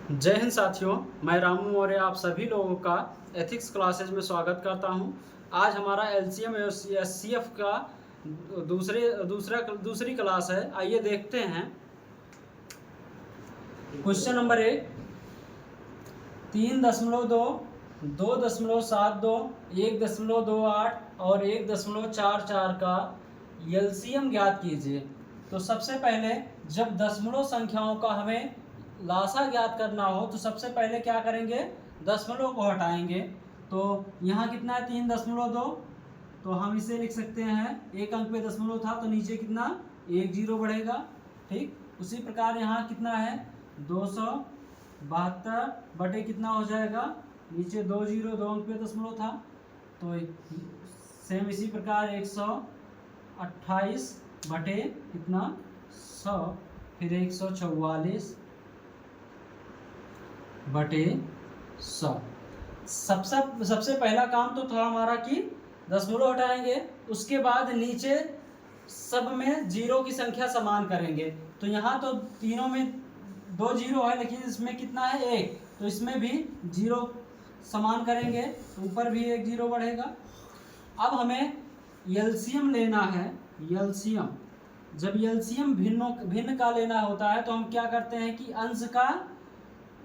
जय हिंद साथियों, मैं रामू मौर्य आप सभी लोगों का एथिक्स क्लासेज में स्वागत करता हूं। आज हमारा एलसीएम एससीएफ का दूसरी क्लास है। आइए देखते हैं। क्वेश्चन नंबर 1, 3.2, 2.72, 1.28 और 1.44 का एलसीएम ज्ञात कीजिए। तो सबसे पहले जब दशमलव संख्याओं का हमें लासा ज्ञात करना हो तो सबसे पहले क्या करेंगे, दशमलव को हटाएंगे। तो यहाँ कितना है 3.2, तो हम इसे लिख सकते हैं, एक अंक पे दशमलव था तो नीचे कितना 1 जीरो बढ़ेगा। ठीक, उसी प्रकार यहाँ कितना है 272 बटे कितना हो जाएगा, नीचे 2 जीरो, 2 अंक पे दशमलव था तो सेम इसी प्रकार 128 बटे कितना 100, फिर 144 बटे 100। सबसे पहला काम तो था हमारा कि दशमलव हटाएंगे, उसके बाद नीचे सब में जीरो की संख्या समान करेंगे। तो यहाँ तो तीनों में 2 जीरो है, लेकिन इसमें कितना है 1, तो इसमें भी जीरो समान करेंगे, तो ऊपर भी 1 जीरो बढ़ेगा। अब हमें एलसीएम लेना है। एलसीएम, जब एलसीएम भिन्न का लेना होता है तो हम क्या करते हैं कि अंश का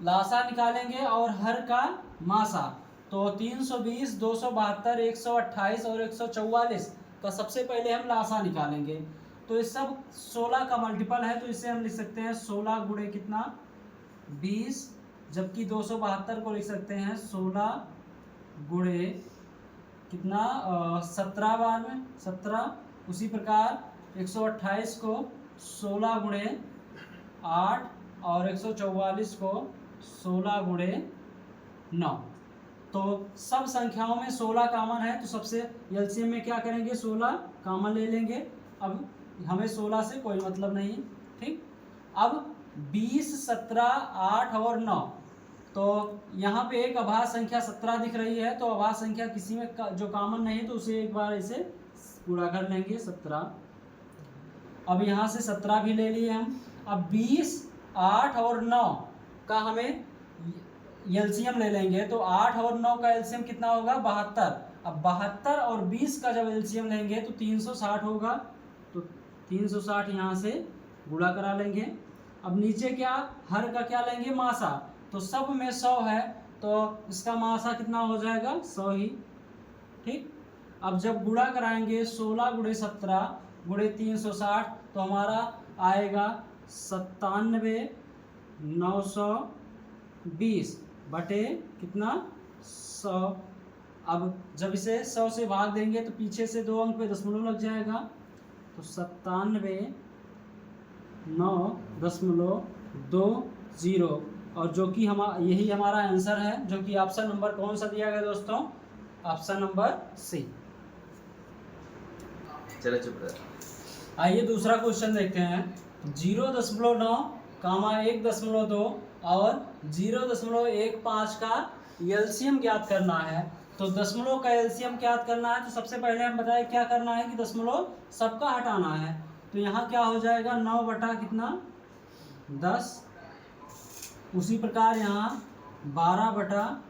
लासा निकालेंगे और हर का मासा। तो 320, 272, 128 और 144 का सबसे पहले हम लासा निकालेंगे। तो ये सब 16 का मल्टीपल है, तो इसे हम लिख सकते हैं 16 गुणे कितना 20, जबकि 272 को लिख सकते हैं 16 गुणे कितना 17 बार में 17। उसी प्रकार 128 को 16 गुणे 8 और 144 को 16 गुणे 9। तो सब संख्याओं में 16 कॉमन है, तो सबसे एलसीएम में क्या करेंगे 16 कॉमन ले लेंगे। अब हमें 16 से कोई मतलब नहीं। ठीक, अब 20, 17, 8 और 9, तो यहाँ पे एक अभाज्य संख्या 17 दिख रही है, तो अभाज्य संख्या किसी में जो कॉमन नहीं है तो उसे एक बार इसे पूरा कर लेंगे 17। अब यहाँ से 17 भी ले लिए हम। अब 20, 8 और 9 का हमें एलसीएम ले लेंगे, तो 8 और 9 का एलसीएम कितना होगा 72। अब 72 और 20 का जब एलसीएम लेंगे तो 360 होगा, तो 360 यहाँ से गुणा करा लेंगे। अब नीचे क्या, हर का क्या लेंगे मासा, तो सब में 100 है तो इसका मासा कितना हो जाएगा 100 ही। ठीक, अब जब गुणा कराएंगे 16 गुणे 17 गुणे 360 तो हमारा आएगा 97,920 बटे कितना 100। अब जब इसे 100 से भाग देंगे तो पीछे से 2 अंक पे दशमलव लग जाएगा, तो 97,9.20 और जो कि यही हमारा आंसर है, जो कि ऑप्शन नंबर कौन सा दिया गया दोस्तों, ऑप्शन नंबर सी। चलो चुप रहे। आइए दूसरा क्वेश्चन देखते हैं। 0.9, 1.2 और 0.15 का एलसीएम ज्ञात करना है। तो दशमलव का एलसीएम ज्ञात करना है, तो सबसे पहले हम बताएं क्या करना है कि दशमलव सबका हटाना है। तो यहाँ क्या हो जाएगा 9 बटा कितना 10। उसी प्रकार यहाँ 12 बटा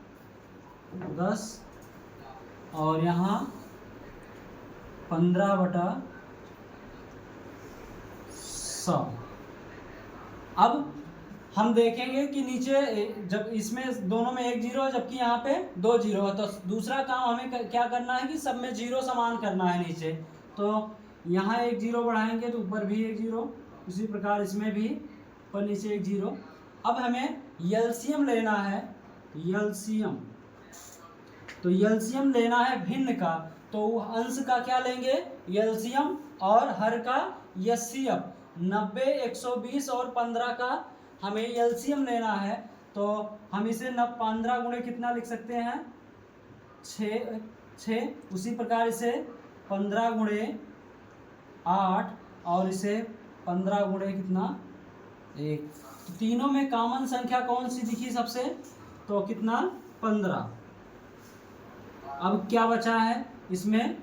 10 और यहाँ 15 बटा 100। अब हम देखेंगे कि नीचे जब इसमें दोनों में 1 जीरो है जबकि यहाँ पे 2 जीरो है, तो दूसरा काम हमें क्या करना है कि सब में जीरो समान करना है नीचे। तो यहाँ 1 जीरो बढ़ाएंगे तो ऊपर भी 1 जीरो, उसी प्रकार इसमें भी ऊपर नीचे 1 जीरो। अब हमें एलसीएम लेना है। एलसीएम, तो एलसीएम लेना है भिन्न का, तो अंश का क्या लेंगे एलसीएम और हर का एचसीएफ। 90, 120 और 15 का हमें एलसीएम लेना है, तो हम इसे 15 गुणे कितना लिख सकते हैं 6। उसी प्रकार इसे 15 गुणे 8 और इसे 15 गुणे कितना 1। तो तीनों में कॉमन संख्या कौन सी दिखी सबसे, तो कितना 15। अब क्या बचा है इसमें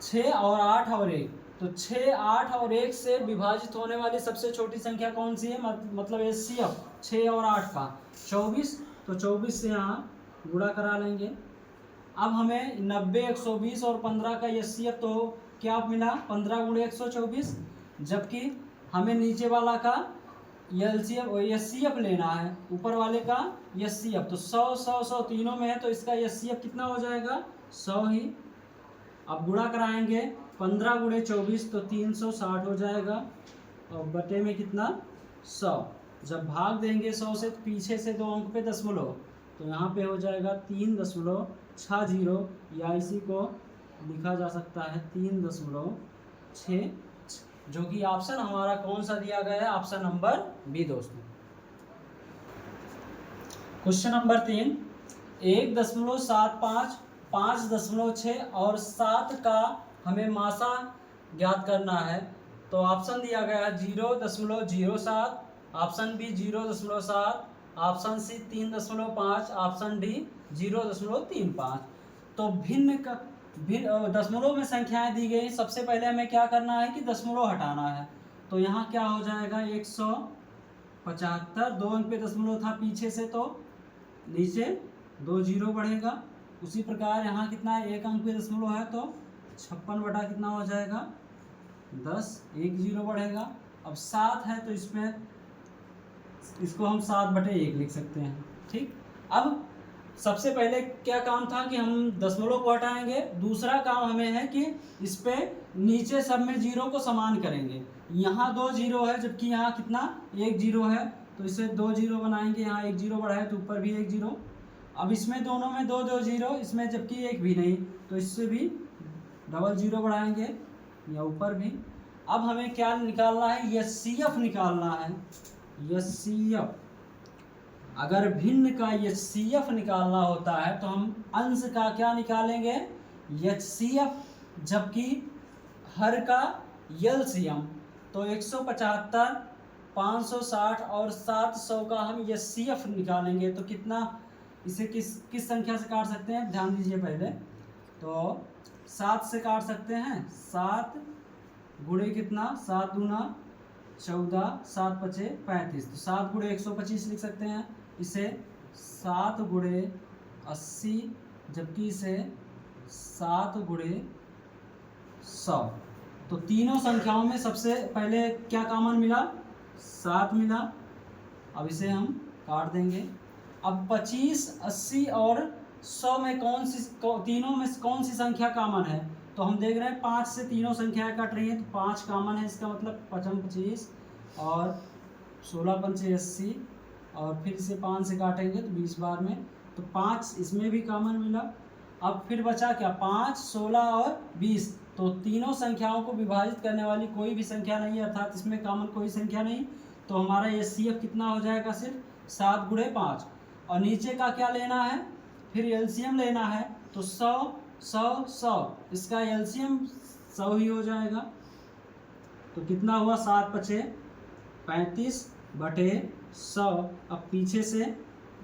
6 और 8 और 1, तो 6, 8 और 1 से विभाजित होने वाली सबसे छोटी संख्या कौन सी है, मतलब HCF 6 और 8 का 24। तो 24 से यहाँ गुणा करा लेंगे। अब हमें 90, 120 और 15 का HCF तो क्या मिला, 15 गुणे 124, जबकि हमें नीचे वाला का HCF लेना है, ऊपर वाले का HCF। तो 100, 100, 100 तीनों में है, तो इसका HCF कितना हो जाएगा, 100 ही। अब गुणा कराएंगे, 15 गुणे 24 तो 360 हो जाएगा, और बटे में कितना, 100। जब भाग देंगे 100 से, तो पीछे से 2 अंक पे दशमलव, तो यहाँ पे हो जाएगा 3.60, या इसी को लिखा जा सकता है 3.6, जो कि ऑप्शन हमारा कौन सा दिया गया है, ऑप्शन नंबर बी दोस्तों। क्वेश्चन नंबर 3, 1.75, 5.6 और 7 का हमें मासा ज्ञात करना है। तो ऑप्शन दिया गया है 0.07, option B 0.7, option C 3.5, option D 0.35। तो भिन्न दशमलव में संख्याएं दी गई। सबसे पहले हमें क्या करना है कि दशमलव हटाना है। तो यहाँ क्या हो जाएगा, 175, 2 अंक पे दशमलव था पीछे से, तो नीचे 2 जीरो बढ़ेगा। उसी प्रकार यहाँ कितना है, 1 अंक पे दशमलव है, तो 56 बटा कितना हो जाएगा, 10, 1 जीरो बढ़ेगा। अब 7 है, तो इसमें इसको हम 7/1 लिख सकते हैं, ठीक। अब सबसे पहले क्या काम था कि हम दशमलव को हटाएंगे। दूसरा काम हमें है कि इस पे नीचे सब में जीरो को समान करेंगे। यहाँ 2 जीरो है, जबकि यहाँ कितना, 1 जीरो है, तो इसे 2 जीरो बनाएंगे। यहाँ 1 जीरो बढ़ा है, तो ऊपर भी 1 जीरो। अब इसमें दोनों में 2 जीरो, इसमें जबकि 1 भी नहीं, तो इससे भी डबल जीरो बढ़ाएंगे, या ऊपर भी। अब हमें क्या निकालना है, HCF निकालना है। HCF, अगर भिन्न का HCF निकालना होता है तो हम अंश का क्या निकालेंगे, HCF, जबकि हर का LCM। तो 175, 560 और 700 का हम HCF निकालेंगे, तो कितना, इसे किस संख्या से काट सकते हैं, ध्यान दीजिए पहले। तो 7 से काट सकते हैं, 7 गुणे कितना, 7 दूना 14, 7 पचे 35, तो 7 गुणे 125 लिख सकते हैं। इसे 7 गुणे 80, जबकि इसे 7 गुणे 100। तो तीनों संख्याओं में सबसे पहले क्या कॉमन मिला, 7 मिला। अब इसे हम काट देंगे। अब 25, 80 और 100 में तीनों में कौन सी संख्या कॉमन है, तो हम देख रहे हैं 5 से तीनों संख्याएं कट रही हैं, तो 5 कॉमन है। इसका मतलब 55, 25 और 16 पंचे 80, और फिर इसे 5 से काटेंगे तो 20 बार में, तो 5 इसमें भी कॉमन मिला। अब फिर बचा क्या, 5, 16 और 20। तो तीनों संख्याओं को विभाजित करने वाली कोई भी संख्या नहीं है, अर्थात इसमें कॉमन कोई संख्या नहीं। तो हमारा HCF कितना हो जाएगा, सिर्फ 7 गुणे 5। और नीचे का क्या लेना है, फिर LCM लेना है। तो 100, 100, 100, इसका LCM 100 ही हो जाएगा। तो कितना हुआ, 7 पचे 35 बटे 100। अब पीछे से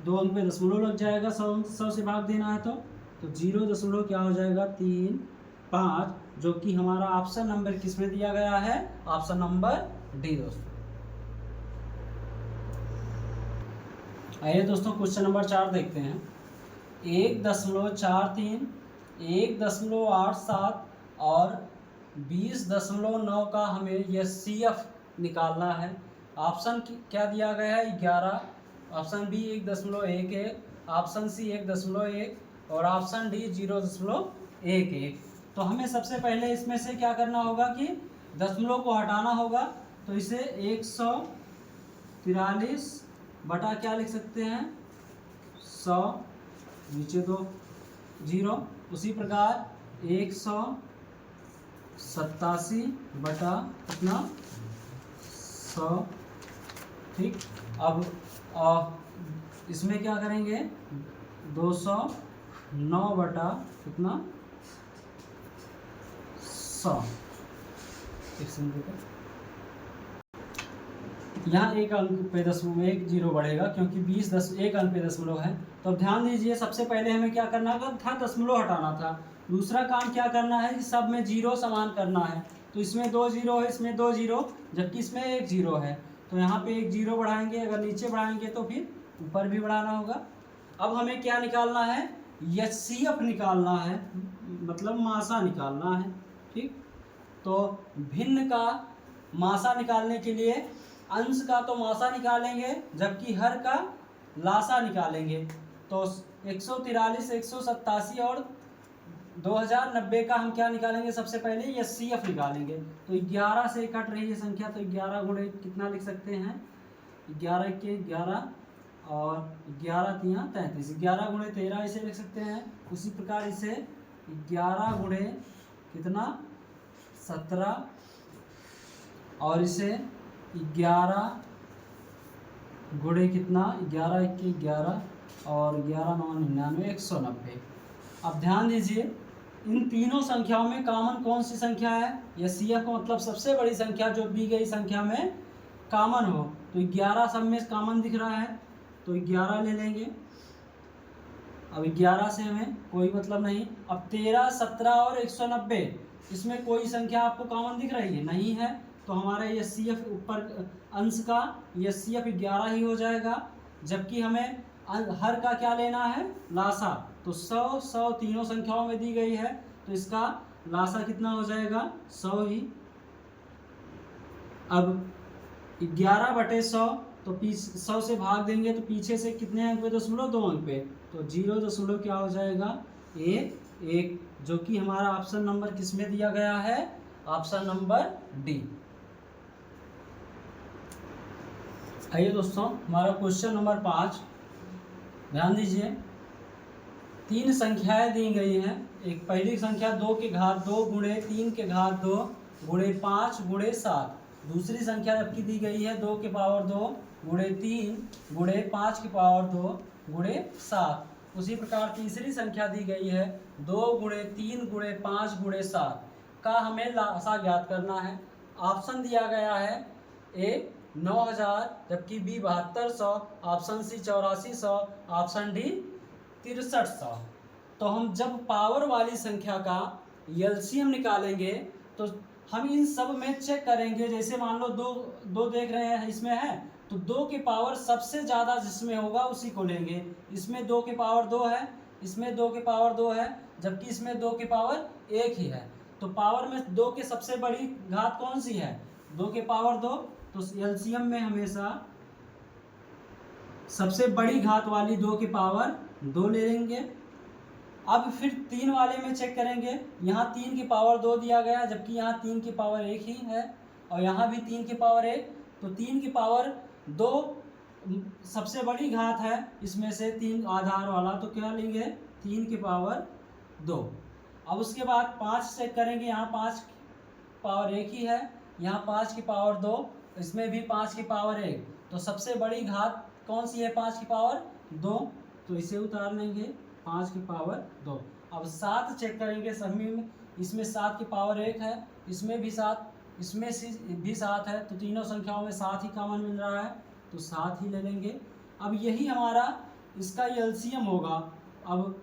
2 अंक पे दशमलव लग जाएगा, 100 से भाग देना है, तो 0 क्या हो जाएगा, 3, 5, जो कि हमारा ऑप्शन नंबर किस में दिया गया है, ऑप्शन नंबर डी दोस्तों। आइए दोस्तों क्वेश्चन नंबर 4 देखते हैं। 1.43, 1.87 और 20.9 का हमें HCF निकालना है। ऑप्शन क्या दिया गया है, 11, ऑप्शन बी 1.11, ऑप्शन सी 1.1 और ऑप्शन डी 0.11। तो हमें सबसे पहले इसमें से क्या करना होगा कि दशमलव को हटाना होगा। तो इसे 143 बटा क्या लिख सकते हैं, 100, नीचे 2 जीरो। उसी प्रकार 187 बटा कितना, 100, ठीक। अब इसमें क्या करेंगे, 209 बटा कितना, 100। यहाँ 1 अंक पे दशमलव 1 जीरो बढ़ेगा, क्योंकि 1 अंक पे दशमलव है। तो अब ध्यान दीजिए, सबसे पहले हमें क्या करना था, दशमलव हटाना था। दूसरा काम क्या करना है कि सब में जीरो समान करना है। तो इसमें 2 जीरो है, इसमें 2 जीरो, जबकि इसमें 1 जीरो है। तो यहाँ पे 1 जीरो बढ़ाएंगे, अगर नीचे बढ़ाएंगे तो फिर ऊपर भी बढ़ाना होगा। अब हमें क्या निकालना है, एचसीएफ निकालना है, मतलब मासा निकालना है। ठीक, तो भिन्न का मासा निकालने के लिए अंश का तो मासा निकालेंगे, जबकि हर का लासा निकालेंगे। तो 143, 187 और 2090 का हम क्या निकालेंगे, सबसे पहले एचसीएफ निकालेंगे। तो 11 से कट रही है संख्या, तो 11 गुणे कितना लिख सकते हैं, 11 के 11 और 11 तिया 33, 11 गुणे 13 इसे लिख सकते हैं। उसी प्रकार इसे 11 गुणे कितना 17 और इसे 11 गुणे कितना 11 के 11 और 11 9 99 190। अब ध्यान दीजिए, इन तीनों संख्याओं में कॉमन कौन सी संख्या है, एचसीएफ का मतलब सबसे बड़ी संख्या जो दी गई संख्या में कॉमन हो। तो 11 सब में कॉमन दिख रहा है, तो 11 ले लेंगे। अब 11 से हमें कोई मतलब नहीं। अब 13, 17 और 190, इसमें कोई संख्या आपको कॉमन दिख रही है, नहीं है, तो हमारा एचसीएफ ऊपर अंश का एचसीएफ 11 ही हो जाएगा। जबकि हमें हर का क्या लेना है, लासा। तो 100 100 तीनों संख्याओं में दी गई है, तो इसका लासा कितना हो जाएगा, 100 ही। अब 11/100, तो 100 से भाग देंगे तो पीछे से कितने अंक पे, 0.2 अंक पे, तो 0 क्या हो जाएगा, 1, जो कि हमारा ऑप्शन नंबर किस में दिया गया है, ऑप्शन नंबर डी। आइए दोस्तों, हमारा क्वेश्चन नंबर 5, ध्यान दीजिए। 3 संख्याएं दी गई हैं। एक पहली संख्या 2 के घात 2 गुणे 3 के घात 2 गुणे 5 गुणे 7। दूसरी संख्या जबकि दी गई है 2 के पावर 2 गुणे 3 गुणे 5 के पावर 2 गुणे 7। उसी प्रकार तीसरी संख्या दी गई है 2 गुणे 3 गुणे 5 गुणे 7 का हमें लासा ज्ञात करना है। ऑप्शन दिया गया है ए 9000, जबकि B 7200, option C 8400, option D 6300। तो हम जब पावर वाली संख्या का एलसीएम निकालेंगे तो हम इन सब में चेक करेंगे। जैसे मान लो दो देख रहे हैं, इसमें है तो 2 के पावर सबसे ज़्यादा जिसमें होगा उसी को लेंगे। इसमें 2 के पावर 2 है, इसमें 2 के पावर 2 है, जबकि इसमें 2 के पावर 1 ही है। तो पावर में 2 के सबसे बड़ी घात कौन सी है, 2 के पावर 2। तो एलसीएम में हमेशा सबसे बड़ी घात वाली 2 के पावर 2 ले लेंगे। अब फिर 3 वाले में चेक करेंगे, यहाँ 3 की पावर 2 दिया गया, जबकि यहाँ 3 की पावर 1 ही है, और यहाँ भी 3 की पावर 1। तो 3 की पावर 2 सबसे बड़ी घात है इसमें से, 3 आधार वाला, तो क्या लेंगे 3 की पावर 2। अब उसके बाद 5 चेक करेंगे, यहाँ 5 की पावर 1 ही है, यहाँ 5 की पावर 2, इसमें भी 5 की पावर 1। तो सबसे बड़ी घात कौन सी है, 5 की पावर 2, तो इसे उतार लेंगे 5 की पावर 2। अब 7 चेक करेंगे सभी में, इसमें 7 की पावर 1 है, इसमें भी 7, इसमें भी 7 है, तो तीनों संख्याओं में 7 ही कॉमन मिल रहा है, तो 7 ही ले लेंगे। अब यही हमारा इसका एलसीएम होगा। अब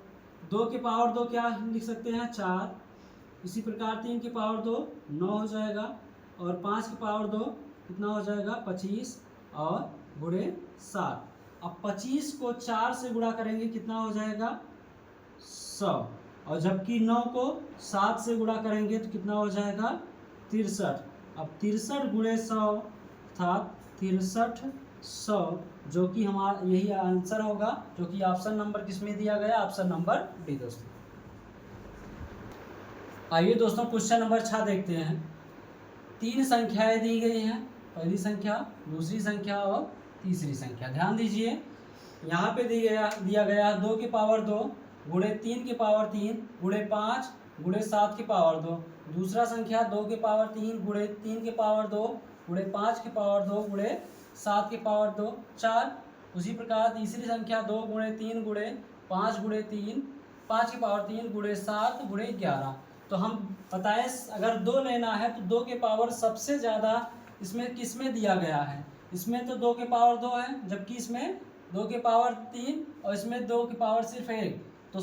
2 के पावर 2 क्या लिख सकते हैं, 4। इसी प्रकार 3 की पावर 2 9 हो जाएगा, और 5 की पावर 2 कितना हो जाएगा, 25 और गुणे 7। अब 25 को 4 से गुणा करेंगे, कितना हो जाएगा 100, और जबकि 9 को 7 से गुणा करेंगे तो कितना हो जाएगा 63। अब 63 गुणे 100 अर्थात 6300, जो कि हमारा यही आंसर होगा, जो कि ऑप्शन नंबर किस में दिया गया, ऑप्शन नंबर डी दोस्तों। आइए दोस्तों, क्वेश्चन नंबर 6 देखते हैं। 3 संख्याएं दी गई हैं, पहली संख्या, दूसरी संख्या और तीसरी संख्या। ध्यान दीजिए, यहाँ पे दिया गया 2 की पावर 2 गुणे 3 की पावर 3 गुणे 5 गुणे 7 की पावर 2। दूसरा संख्या 2 की पावर 3 गुणे 3 की पावर 2 गुणे 5 की पावर 2 गुणे 7 की पावर 2 4। उसी प्रकार तीसरी संख्या 2 गुणे 3 गुणे 5 गुणे 3 5 की पावर 3 गुणे 7 गुणे 11। तो हम बताएं, अगर 2 लेना है तो 2 के पावर सबसे ज़्यादा इसमें किस में दिया गया है, इसमें तो 2 के पावर 2 है, जबकि इसमें 2 के पावर 3 और इसमें 2 की पावर सिर्फ 1। तो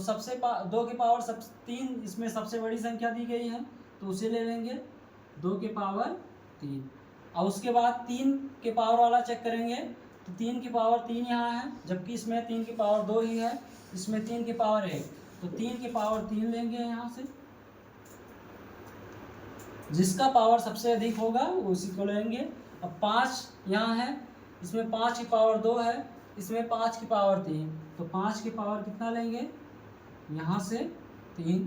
2 की पावर 3 इसमें सबसे बड़ी संख्या दी गई है, तो उसे ले लेंगे। 2 के पावर 3। और उसके बाद 3 के पावर वाला चेक करेंगे तो 3 की पावर 3 यहाँ है, जबकि इसमें 3 की पावर 2 ही है, इसमें 3 की पावर 1, तो 3 की पावर 3 लेंगे यहाँ से। जिसका पावर सबसे अधिक होगा वो उसी को लेंगे। अब 5 यहाँ है, इसमें 5 की पावर 2 है, इसमें 5 की पावर 3, तो 5 की पावर कितना लेंगे यहाँ से 3।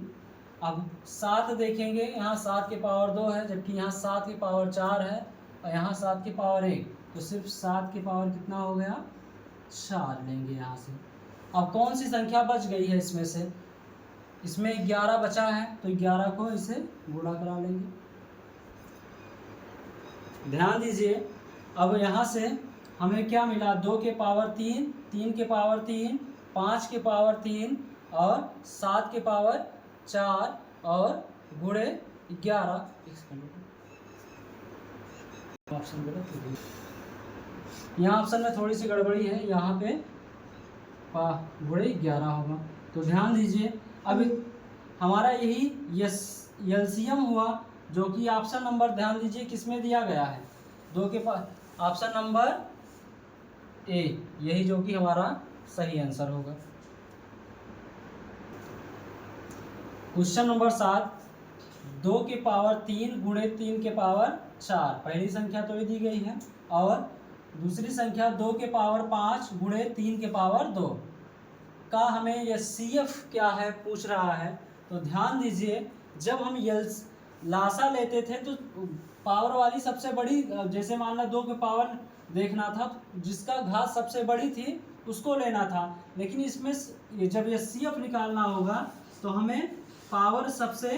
अब 7 देखेंगे, यहाँ 7 की पावर 2 है, जबकि यहाँ 7 की पावर 4 है और यहाँ 7 की पावर 1, तो सिर्फ 7 की पावर कितना हो गया 4 लेंगे यहाँ से। अब कौन सी संख्या बच गई है इसमें से, इसमें 11 बचा है, तो 11 को इसे गुणा करा लेंगे। ध्यान दीजिए, अब यहाँ से हमें क्या मिला, 2 के पावर 3, 3 के पावर 3, 5 के पावर 3 और 7 के पावर 4 और गुणे 11। ऑप्शन गलत है, यहाँ ऑप्शन में थोड़ी सी गड़बड़ी है, यहाँ पे गुणे 11 होगा। तो ध्यान दीजिए, अब हमारा यही एलसीएम हुआ, जो कि ऑप्शन नंबर ध्यान दीजिए किस में दिया गया है, 2 के पास ऑप्शन नंबर ए, यही जो कि हमारा सही आंसर होगा। क्वेश्चन नंबर 7, 2 के पावर 3 गुणे 3 के पावर 4, पहली संख्या तो ये दी गई है, और दूसरी संख्या 2 के पावर 5 गुणे 3 के पावर 2 का हमें एचसीएफ क्या है पूछ रहा है। तो ध्यान दीजिए, जब हम लासा लेते थे तो पावर वाली सबसे बड़ी, जैसे मान लो 2 के पावर देखना था, जिसका घात सबसे बड़ी थी उसको लेना था, लेकिन इसमें जब एचसीएफ निकालना होगा तो हमें पावर सबसे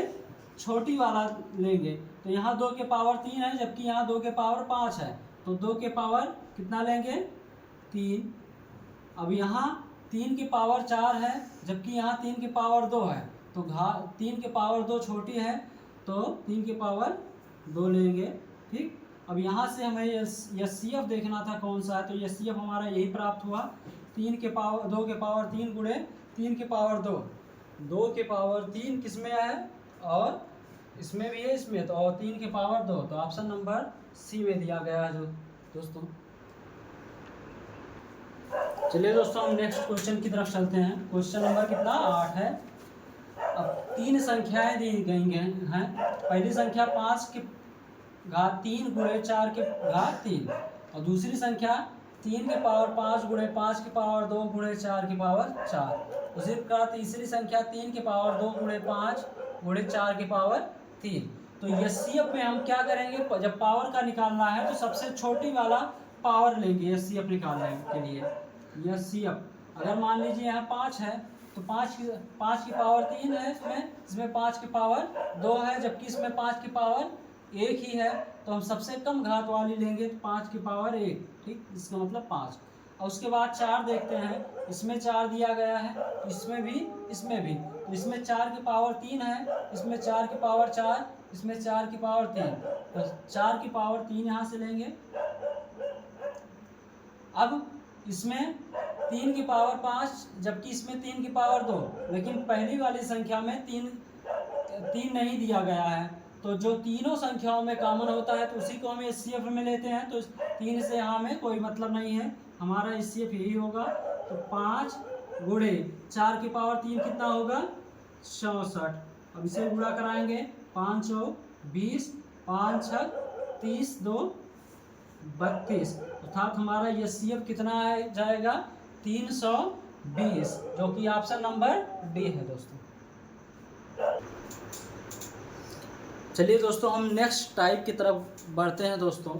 छोटी वाला लेंगे। तो यहाँ 2 के पावर 3 है, जबकि यहाँ 2 के पावर 5 है, तो 2 के पावर कितना लेंगे 3। अब यहाँ 3 की पावर 4 है, जबकि यहाँ 3 की पावर 2 है, तो 3 के पावर 2 छोटी है, तो 3 की पावर 2 लेंगे। ठीक, अब यहाँ से हमें एचसीएफ देखना था कौन सा है, तो एचसीएफ हमारा यही प्राप्त हुआ, 2 के पावर 3 गुणे 3 के पावर 2, 2 के पावर 3 किस में है और इसमें भी है, इसमें तो, और 3 के पावर 2, तो ऑप्शन नंबर सी में दिया गया है जो दोस्तों। चलिए दोस्तों, हम नेक्स्ट क्वेश्चन की तरफ चलते हैं। क्वेश्चन नंबर कितना 8 है। अब 3 संख्याएं दी गई हैं, पहली संख्या 5 के घात 3 गुणे 4 के घात 3, और दूसरी संख्या 3 के पावर 5 गुणे 5 के पावर 2 गुणे 4 के पावर 4। उसी प्रकार तीसरी संख्या 3 के पावर 2 गुणे 5 गुणे 4 के पावर 3। तो एचसीएफ में हम क्या करेंगे, जब पावर का निकालना है तो सबसे छोटी वाला पावर लेंगे एचसीएफ निकालने के लिए। एचसीएफ अगर मान लीजिए यहाँ 5 है, तो 5 की पावर 3 है, इसमें 5 की पावर 2 है, जबकि इसमें 5 की पावर 1 ही है, तो हम सबसे कम घात वाली लेंगे, 5 की पावर 1। ठीक, इसका मतलब 5। और उसके बाद 4 देखते हैं, इसमें 4 दिया गया है, इसमें भी, तो इसमें 4 की पावर 3 है, इसमें 4 की पावर 4, इसमें 4 की पावर 3, तो 4 की पावर 3 यहाँ से लेंगे। अब इसमें 3 की पावर 5, जबकि इसमें 3 की पावर 2, लेकिन पहली वाली संख्या में 3 नहीं दिया गया है, तो जो तीनों संख्याओं में कॉमन होता है तो उसी को हम एचसीएफ में लेते हैं। तो 3 से हमें कोई मतलब नहीं है, हमारा एचसीएफ यही होगा। तो 5 गुणे 4 की पावर 3 कितना होगा 64। अब इसे गुणा कराएंगे, 5 चौ 20, 5 छक 30, 2 32, अर्थात हमारा एचसीएफ कितना जाएगा 320, जो कि ऑप्शन नंबर डी है दोस्तों। चलिए दोस्तों, हम नेक्स्ट टाइप की तरफ बढ़ते हैं दोस्तों।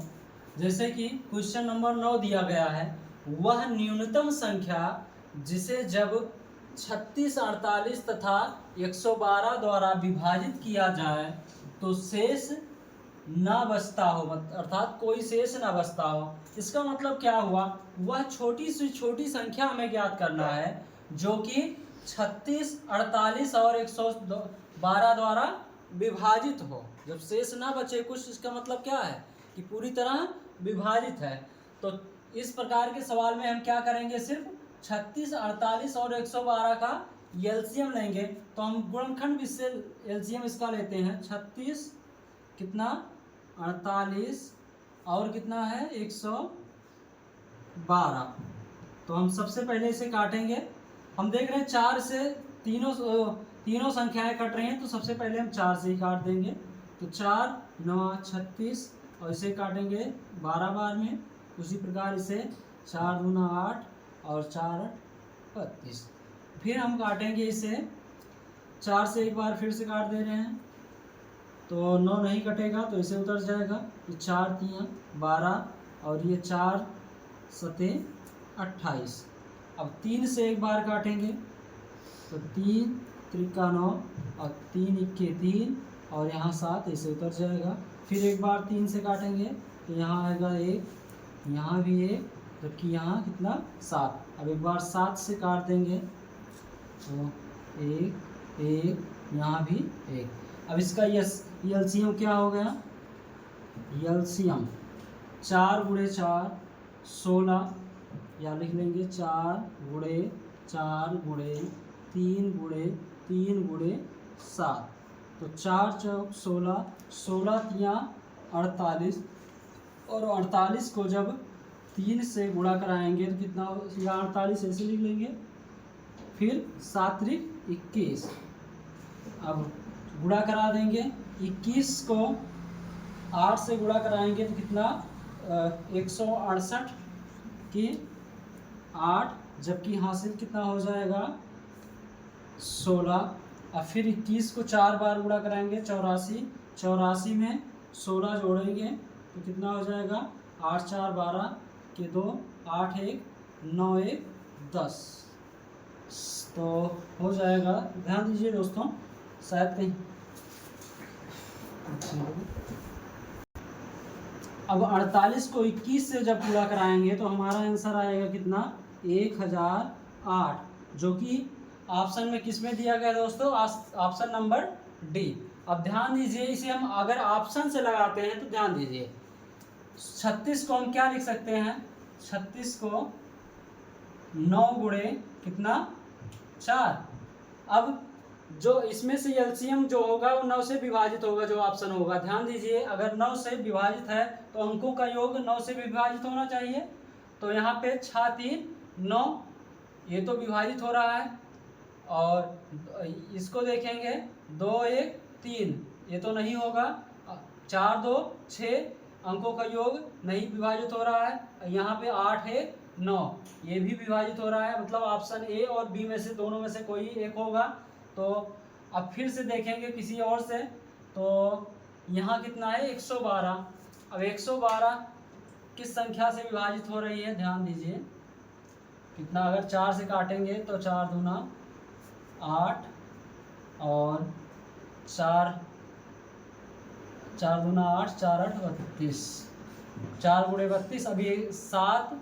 जैसे कि क्वेश्चन नंबर 9 दिया गया है, वह न्यूनतम संख्या जिसे जब 36, 48 तथा 112 द्वारा विभाजित किया जाए तो शेष ना बचता हो, अर्थात कोई शेष ना बचता हो। इसका मतलब क्या हुआ, वह छोटी से छोटी संख्या हमें ज्ञात करना है जो कि 36, 48 और 112 द्वारा विभाजित हो, जब शेष ना बचे कुछ। इसका मतलब क्या है कि पूरी तरह विभाजित है। तो इस प्रकार के सवाल में हम क्या करेंगे, सिर्फ 36, 48 और 112 का एलसीएम लेंगे। तो हम गुणनखंड से एलसीएम इसका लेते हैं, 36 कितना 48 और कितना है 112। तो हम सबसे पहले इसे काटेंगे। हम देख रहे हैं 4 से तीनों संख्याएं कट रही हैं, तो सबसे पहले हम 4 से ही काट देंगे। तो 4 9 36 और इसे काटेंगे 12 बार में। उसी प्रकार इसे 4 दूना 8 और 4 8 32। फिर हम काटेंगे इसे 4 से एक बार फिर से काट दे रहे हैं, तो 9 नहीं कटेगा तो इसे उतर जाएगा। तो 4 3 12 और ये 4 7 28। अब 3 से एक बार काटेंगे, तो 3 त्रिका 9 और 3 इक्के 3 और यहाँ 7, इसे उतर जाएगा। फिर एक बार 3 से काटेंगे, तो यहाँ आएगा 1, यहाँ भी 1, जबकि यहाँ कितना 7। अब एक बार 7 से काट देंगे, तो 1 1, यहाँ भी 1। अब इसका एलसीएम क्या हो गया? एलसीएम 4 गुणे 4 16, या लिख लेंगे 4 गुणे 4 गुणे 3 गुणे 3 गुणे 7। तो 4 चौक 16, 16 तियाँ 48 और 48 को जब 3 से गुणा कराएंगे तो कितना हो, या 48 ऐसे लिख लेंगे। फिर 7 त्रिक 21। अब गुणा करा देंगे, 21 को 8 से गुणा कराएंगे तो कितना 168 की 8, जबकि हासिल कितना हो जाएगा 16। अब फिर 21 को 4 बार गुणा कराएंगे 84, 84 में 16 जोड़ेंगे तो कितना हो जाएगा 8 4 12 के 2, 8 1 9 1 10। तो हो जाएगा। ध्यान दीजिए दोस्तों, शायद कहीं अब 48 को 21 से जब पूरा कराएंगे तो हमारा आंसर आएगा कितना 1008, जो कि ऑप्शन में किस में दिया गया दोस्तों? Option number D. अब ध्यान दीजिए, इसे हम अगर ऑप्शन से लगाते हैं तो ध्यान दीजिए 36 को हम क्या लिख सकते हैं? 36 को 9 गुणे कितना 4। अब जो इसमें से एलसीएम जो होगा वो 9 से विभाजित होगा, जो ऑप्शन होगा। ध्यान दीजिए, अगर 9 से विभाजित है तो अंकों का योग 9 से विभाजित होना चाहिए। तो यहाँ पे 6 3 9, ये तो विभाजित हो रहा है। और इसको देखेंगे 2 1 3, ये तो नहीं होगा। 4 2 6, अंकों का योग नहीं विभाजित हो रहा है। यहाँ पे 8 1 9, ये भी विभाजित हो रहा है। मतलब ऑप्शन ए और बी में से दोनों में से कोई एक होगा। तो अब फिर से देखेंगे किसी और से, तो यहाँ कितना है 112। अब 112 किस संख्या से विभाजित हो रही है? ध्यान दीजिए कितना, अगर 4 से काटेंगे तो 4 दूना 8 और 4 दूना 8 4 8 32, 4 गुणे 32। अब ये 7,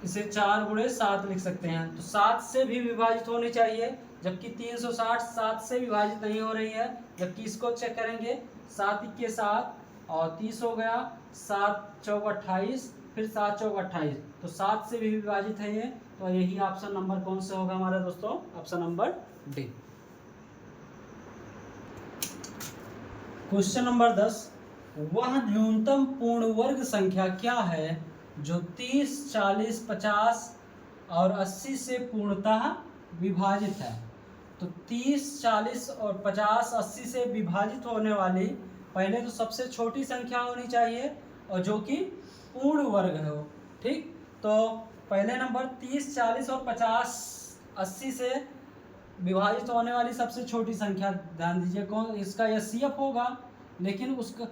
इसे 4 गुणे 7 लिख सकते हैं। तो 7 से भी विभाजित होनी चाहिए, जबकि 360 7 से विभाजित नहीं हो रही है। जबकि इसको चेक करेंगे, 7 इक्के 7 और 30 हो गया, 7 चौक 28, फिर 7 चौक 28, तो 7 से भी विभाजित है ये। तो यही ऑप्शन नंबर कौन सा होगा हमारा दोस्तों? Option number D. Question number 10, वह न्यूनतम पूर्ण वर्ग संख्या क्या है जो 30 40 50 और 80 से पूर्णतः विभाजित है? तो 30 40 और 50 80 से विभाजित होने वाली पहले तो सबसे छोटी संख्या होनी चाहिए, और जो कि पूर्ण वर्ग हो। ठीक, तो पहले नंबर 30 40 और 50 80 से विभाजित होने वाली सबसे छोटी संख्या, ध्यान दीजिए कौन, इसका एचसीएफ होगा, लेकिन उसका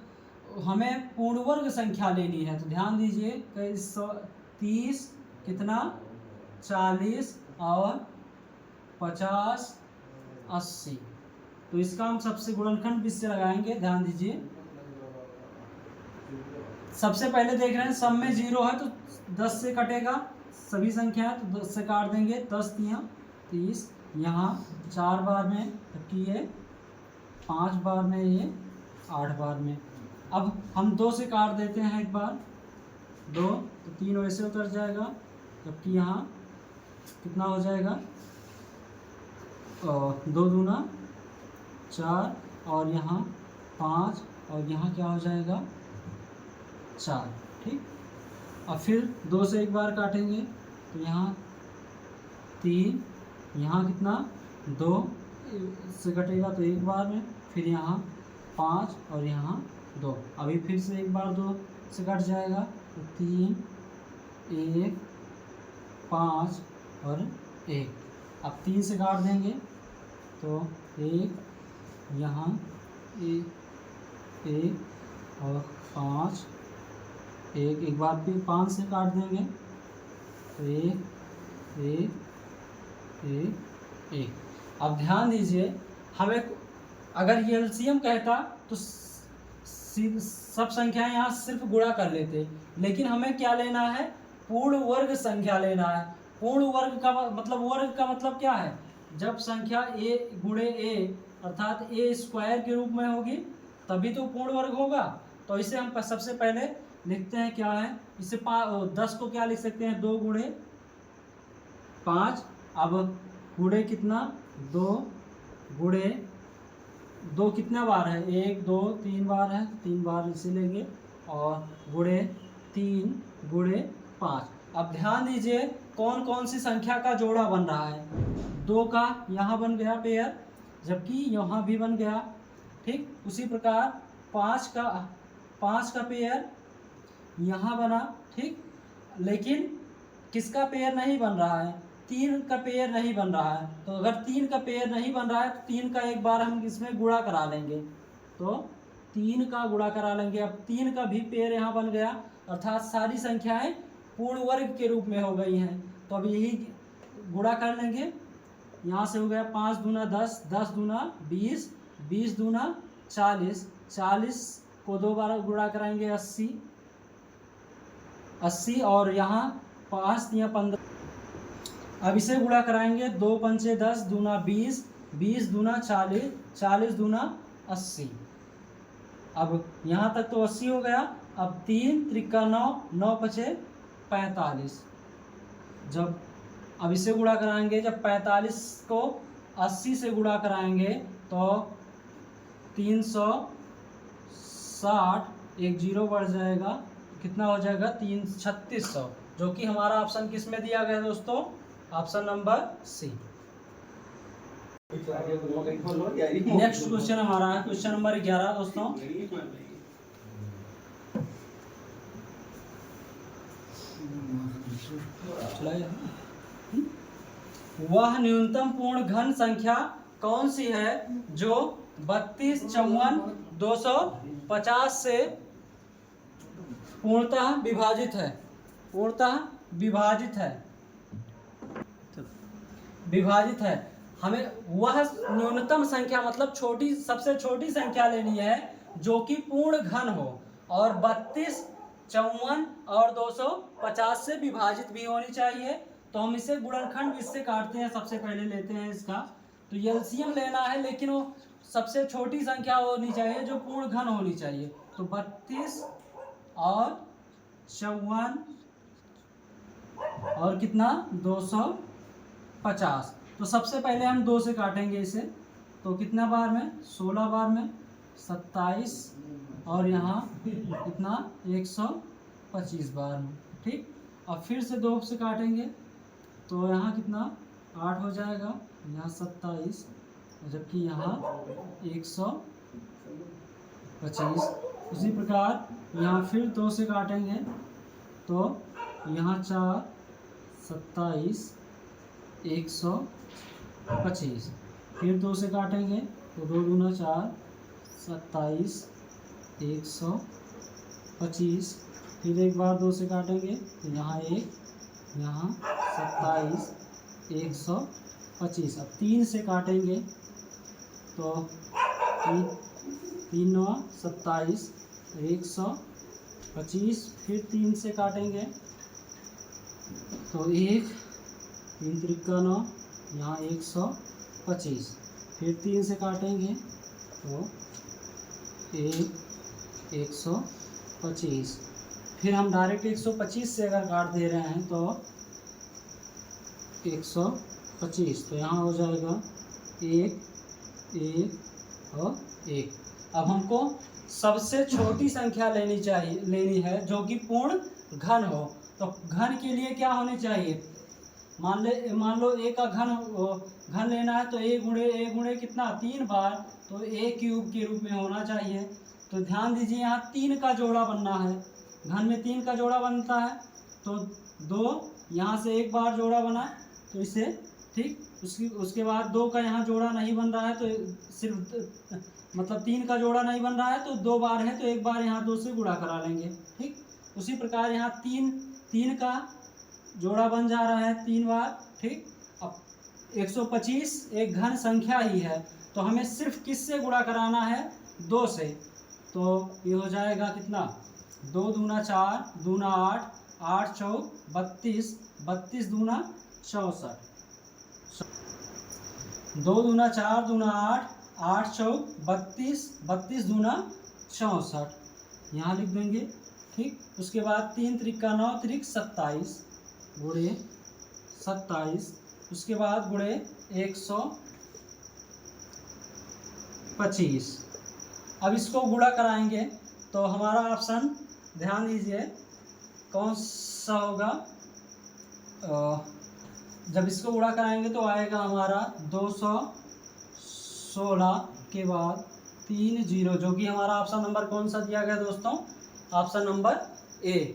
हमें पूर्ण वर्ग संख्या लेनी है। तो ध्यान दीजिए 30 कितना 40 और 50 80, तो इसका हम सबसे गुणनखंड 20 से लगाएंगे। ध्यान दीजिए, सबसे पहले देख रहे हैं सब में 0 है तो 10 से कटेगा सभी संख्या, तो 10 से काट देंगे। 10 तियाँ 30, यहाँ 4 बार में, जबकि ये 5 बार में, ये 8 बार में। अब हम 2 से काट देते हैं एक बार, 2 तो 3 वैसे उतर जाएगा, जबकि यहाँ कितना हो जाएगा 2 दूना 4 और यहाँ 5 और यहाँ क्या हो जाएगा 4, ठीक। अब फिर 2 से एक बार काटेंगे तो यहाँ 3, यहाँ कितना 2 से कटेगा तो एक बार में, फिर यहाँ 5 और यहाँ 2, अभी फिर से एक बार 2 से कट जाएगा तो 3, 1, 5 और 1। अब 3 से काट देंगे तो 1, यहाँ 1 और 5, एक बार फिर 5 से काट देंगे तो 1, 1, 1, 1। अब ध्यान दीजिए, हमें अगर ये एलसीएम कहता तो सब संख्याएं यहाँ सिर्फ गुणा कर लेते, लेकिन हमें क्या लेना है, पूर्ण वर्ग संख्या लेना है। पूर्ण वर्ग का मतलब, वर्ग का मतलब क्या है, जब संख्या a गुणे a अर्थात a स्क्वायर के रूप में होगी तभी तो पूर्ण वर्ग होगा। तो इसे हम सबसे पहले लिखते हैं, क्या है इसे 10 को क्या लिख सकते हैं, 2 गुणे 5। अब गुणे कितना 2 गुणे 2 कितना बार है, 1 2 3 बार है, 3 बार इसे लेंगे, और गुणे 3 गुणे 5। अब ध्यान दीजिए कौन कौन सी संख्या का जोड़ा बन रहा है। 2 का यहाँ बन गया पेयर, जबकि यहाँ भी बन गया, ठीक। उसी प्रकार 5 का पेयर यहाँ बना, ठीक। लेकिन किसका पेयर नहीं बन रहा है, 3 का पेयर नहीं बन रहा है। तो अगर 3 का पेयर नहीं बन रहा है तो 3 का एक बार हम इसमें गुणा करा लेंगे, तो 3 का गुणा करा लेंगे। अब 3 का भी पेयर यहाँ बन गया, अर्थात सारी संख्याएं पूर्ण वर्ग के रूप में हो गई हैं। तो अब यही गुणा कर लेंगे, यहाँ से हो गया 5 दूना 10, 10 दूना 20, 20 दूना 40, 40 को 2 बार गुणा कराएंगे 80, 80 और यहाँ 5 या 15। अब इसे गुणा कराएंगे, 2 पंचे 10 दूना 20, 20 दूना 40, 40 दूना 80। अब यहाँ तक तो 80 हो गया। अब 3 त्रिका 9, 9 पचे 45। अब इसे गुणा कराएंगे, जब 45 को 80 से गुणा कराएंगे तो 360, एक जीरो बढ़ जाएगा, कितना हो जाएगा 3600, जो कि हमारा ऑप्शन किस में दिया गया दोस्तों, option number C. Next question हमारा है क्वेश्चन नंबर 11 दोस्तों। वह न्यूनतम पूर्ण घन संख्या कौन सी है जो 32, 54, 250 से पूर्णतः विभाजित है, पूर्णतः विभाजित है। हमें वह न्यूनतम संख्या मतलब सबसे छोटी संख्या लेनी है जो कि पूर्ण घन हो और 32, 54 और 250 से विभाजित भी होनी चाहिए। तो हम इसे गुणनखंड इससे काटते हैं, सबसे पहले लेते हैं इसका। तो एलसीएम लेना है, लेकिन वो सबसे छोटी संख्या होनी चाहिए जो पूर्ण घन होनी चाहिए। तो 32 और 54 और कितना 250। तो सबसे पहले हम 2 से काटेंगे इसे, तो कितना बार में 16 बार में 27 और यहाँ कितना 125 बार में, ठीक। अब फिर से 2 से काटेंगे तो यहाँ कितना 8 हो जाएगा, यहाँ 27, जबकि यहाँ 125। उसी प्रकार यहाँ फिर 2 से काटेंगे तो यहाँ 4, 27, 125। फिर 2 से काटेंगे तो 2 दूना 4, 27, 125। फिर एक बार 2 से काटेंगे तो यहाँ 1, यहाँ 27, 125। अब 3 से काटेंगे तो 3 9 27, 125। फिर 3 से काटेंगे तो 1, 3 त्रिका 9, यहाँ 125। फिर 3 से काटेंगे तो 1, 125। फिर हम डायरेक्ट 125 से अगर काट दे रहे हैं तो 125, तो यहाँ हो जाएगा 1, 1 और 1। अब हमको सबसे छोटी संख्या लेनी है जो कि पूर्ण घन हो। तो घन के लिए क्या होनी चाहिए, मान लो ए का घन लेना है तो ए गुणे कितना 3 बार, तो ए क्यूब के रूप में होना चाहिए। तो ध्यान दीजिए यहाँ 3 का जोड़ा बनना है, घन में 3 का जोड़ा बनता है, तो 2 यहाँ से एक बार जोड़ा बना तो इसे ठीक, उसके बाद 2 का यहाँ जोड़ा नहीं बन रहा है तो सिर्फ मतलब 3 का जोड़ा नहीं बन रहा है तो 2 बार है तो एक बार यहाँ 2 से गुणा करा लेंगे। ठीक, उसी प्रकार यहाँ 3 का जोड़ा बन जा रहा है 3 बार। ठीक, अब 125 एक घन संख्या ही है तो हमें सिर्फ किससे गुणा कराना है, 2 से। तो ये हो जाएगा कितना, 2 दूना 4, दूना 8, 8 चौक 32, 32 दूना 64, 2 दूना 4 दूना 8, 8 चौक 32, 32 दूना 64 यहाँ लिख देंगे। ठीक, उसके बाद 3 त्रिका 9 त्रिक 27 गुणे 27, उसके बाद गुणे 125। अब इसको गुणा कराएंगे तो हमारा ऑप्शन ध्यान दीजिए कौन सा होगा, जब इसको गुणा कराएंगे तो आएगा हमारा 216 के बाद 3 0, जो कि हमारा ऑप्शन नंबर कौन सा दिया गया दोस्तों, ऑप्शन नंबर ए।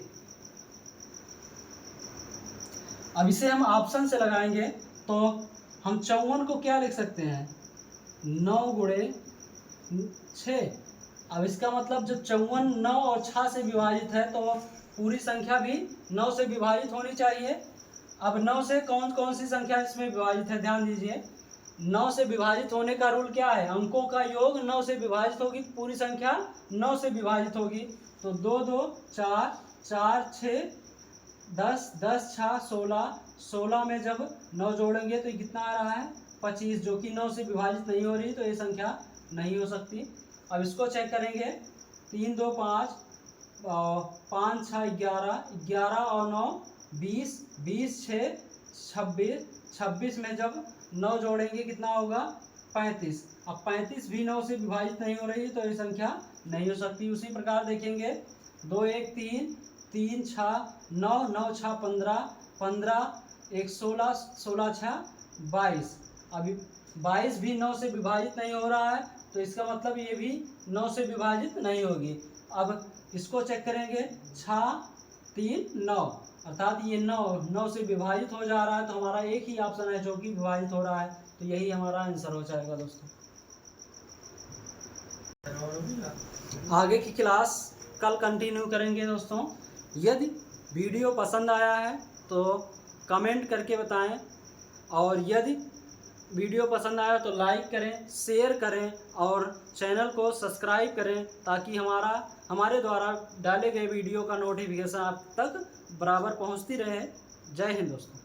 अब इसे हम ऑप्शन से लगाएंगे तो हम 54 को क्या लिख सकते हैं, 9 गुणे 6। अब इसका मतलब जब 54 9 और 6 से विभाजित है तो पूरी संख्या भी 9 से विभाजित होनी चाहिए। अब 9 से कौन कौन सी संख्या इसमें विभाजित है, ध्यान दीजिए 9 से विभाजित होने का रूल क्या है, अंकों का योग 9 से विभाजित होगी, पूरी संख्या 9 से विभाजित होगी। तो 2 2 4 4 6 10 10 6 16, 16 में जब 9 जोड़ेंगे तो ये कितना आ रहा है 25, जो कि 9 से विभाजित नहीं हो रही तो ये संख्या नहीं हो सकती। अब इसको चेक करेंगे, 3 2 5, 5 6 11, 11 और 9 20, 20 6 26, 26 में जब 9 जोड़ेंगे कितना होगा 35। अब 35 भी 9 से विभाजित नहीं हो रही तो ये संख्या नहीं हो सकती। उसी प्रकार देखेंगे 2 1 3, 3 6 9, 9 6 15, 15 1 16, 16 6 22। अभी 22 भी 9 से विभाजित नहीं हो रहा है तो इसका मतलब ये भी 9 से विभाजित नहीं होगी। अब इसको चेक करेंगे 6 3 9, अर्थात ये 9 से विभाजित हो जा रहा है तो हमारा एक ही ऑप्शन है जो कि विभाजित हो रहा है, तो यही हमारा आंसर हो जाएगा दोस्तों। आगे की क्लास कल कंटिन्यू करेंगे दोस्तों। यदि वीडियो पसंद आया है तो कमेंट करके बताएं, और यदि वीडियो पसंद आया तो लाइक करें, शेयर करें और चैनल को सब्सक्राइब करें ताकि हमारे द्वारा डाले गए वीडियो का नोटिफिकेशन आप तक बराबर पहुंचती रहे। जय हिंद दोस्तों।